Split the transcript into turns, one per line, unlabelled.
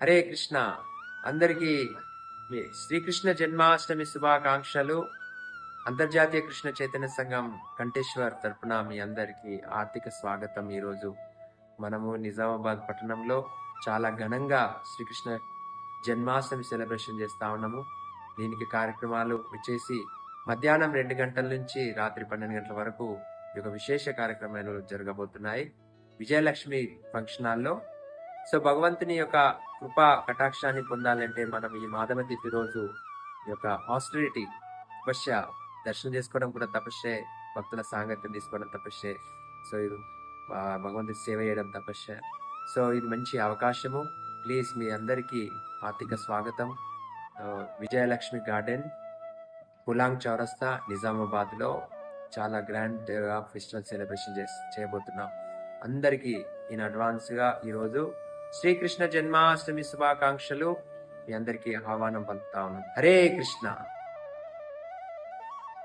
హరే కృష్ణ. అందరికీ మీ శ్రీకృష్ణ జన్మాష్టమి శుభాకాంక్షలు. అంతర్జాతీయ కృష్ణ చైతన్య సంఘం కంటేశ్వర్ తరపున మీ అందరికీ ఆర్థిక స్వాగతం. ఈరోజు మనము నిజామాబాద్ పట్టణంలో చాలా ఘనంగా శ్రీకృష్ణ జన్మాష్టమి సెలబ్రేషన్ చేస్తా ఉన్నాము. దీనికి కార్యక్రమాలు వచ్చేసి మధ్యాహ్నం 2 గంటల నుంచి రాత్రి 12 గంటల వరకు ఈ యొక్క విశేష కార్యక్రమాలు జరగబోతున్నాయి విజయలక్ష్మి ఫంక్షన్ హాల్లో. సో భగవంతుని యొక్క కృపా కటాక్షాన్ని పొందాలంటే మనం ఈ మాధవ తిథి రోజు ఈ యొక్క ఆస్టరిటీ తపస్య దర్శనం చేసుకోవడం కూడా తపస్సే, భక్తుల సాంగత్యం తీసుకోవడం తపస్సే. సో ఇది భగవంతుని సేవ చేయడం తపస్సే. సో ఇది మంచి అవకాశము. ప్లీజ్ మీ అందరికీ ఆర్థిక స్వాగతం. విజయలక్ష్మి గార్డెన్, పులాంగ్ చౌరస్తా, నిజామాబాద్లో చాలా గ్రాండ్గా ఫెస్టివల్ సెలబ్రేషన్ చేయబోతున్నాం. అందరికీ ఇన్ అడ్వాన్స్గా ఈరోజు శ్రీకృష్ణ జన్మాష్టమి శుభాకాంక్షలు. మీ అందరికీ ఆహ్వానం పలుకుతా ఉన్నాం. హరే కృష్ణ.